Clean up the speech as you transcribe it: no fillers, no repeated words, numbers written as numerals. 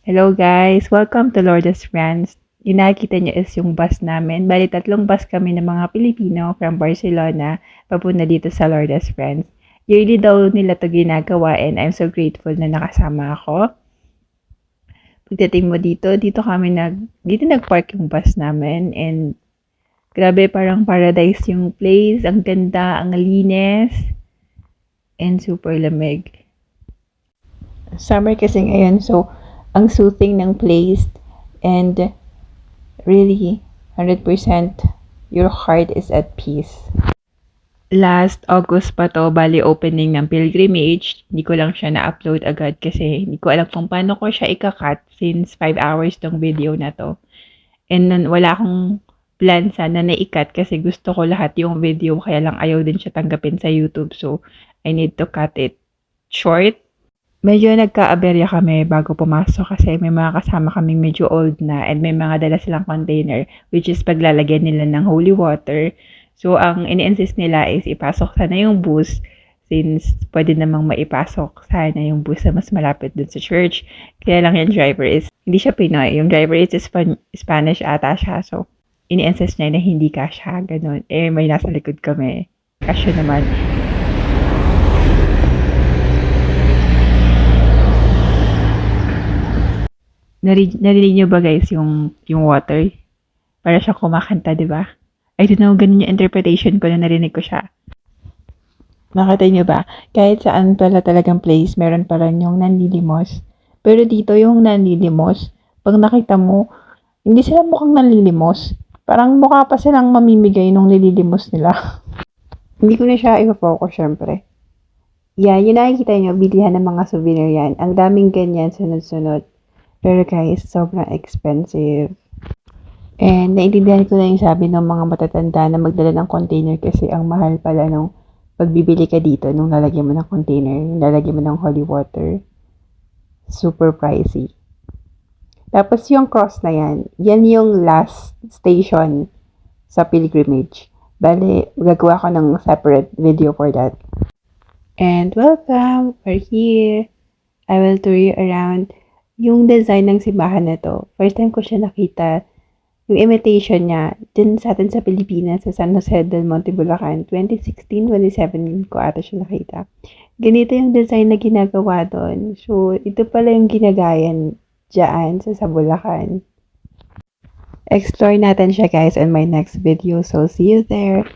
Hello guys! Welcome to Lourdes Friends. Yung nakikita niyo is yung bus namin. Bali, 3 bus kami ng mga Pilipino from Barcelona papunta dito sa Lourdes Friends. Yearly daw nila to ginagawa and I'm so grateful na nakasama ako. Pagdating mo dito dito nag-park yung bus namin and grabe, parang paradise yung place. Ang ganda, ang linis, and super lamig. Summer kasi ngayon, so ang soothing ng place and really 100% your heart is at peace. Last August pa to, bali opening ng pilgrimage. Hindi ko lang siya na-upload agad kasi hindi ko alam kung paano ko siya ika-cut since 5 hours tong video na to. And wala akong plan sana na i-cut kasi gusto ko lahat yung video kaya lang ayaw din siya tanggapin sa YouTube. So, I need to cut it short. Medyo nagka-aberya kami bago pumasok kasi may mga kasama kaming medyo old na and may mga dala silang container which is paglalagyan nila ng holy water. So, ang ini-insist nila is ipasok sana yung bus since pwede namang maipasok sana yung bus na mas malapit dun sa church. Kaya lang yung driver is, hindi siya Pinoy. Yung driver is Spanish ata siya. So, ini-insist niya na hindi kasya. Ganun. Eh, may nasa likod kami. Kasya naman. Narinig niyo ba guys yung water? Para siya kumakanta, di ba? I don't know, ganun yung interpretation ko na narinig ko siya. Nakita niyo ba? Kahit saan pala talagang place, meron pala yung nanlilimos. Pero dito yung nanlilimos, pag nakita mo, hindi sila mukhang nanlilimos. Parang mukha pa silang mamimigay nung nililimos nila. Hindi ko na siya i-focus syempre. Yan, yung nakikita niyo, bilihan ng mga souvenir yan. Ang daming ganyan, sunod-sunod. Pero guys, sobrang expensive. And naintindihan ko na yung sabi ng mga matatanda na magdala ng container kasi ang mahal pala nung pagbibili ka dito nung lalagyan mo ng container, nung lalagyan mo ng holy water. Super pricey. Tapos yung cross na yan yung last station sa pilgrimage. Bale, gagawa ko ng separate video for that. And welcome! We're here! I will tour you around yung design ng simbahan na to. First time ko siya nakita, yung imitation niya, dun sa atin sa Pilipinas, sa San Jose del Monte, Bulacan, 2016, 2017 ko ata siya nakita. Ganito yung design na ginagawa doon. So, ito pala yung ginagayan dyan sa Bulacan. Explore natin siya guys in my next video. So, see you there!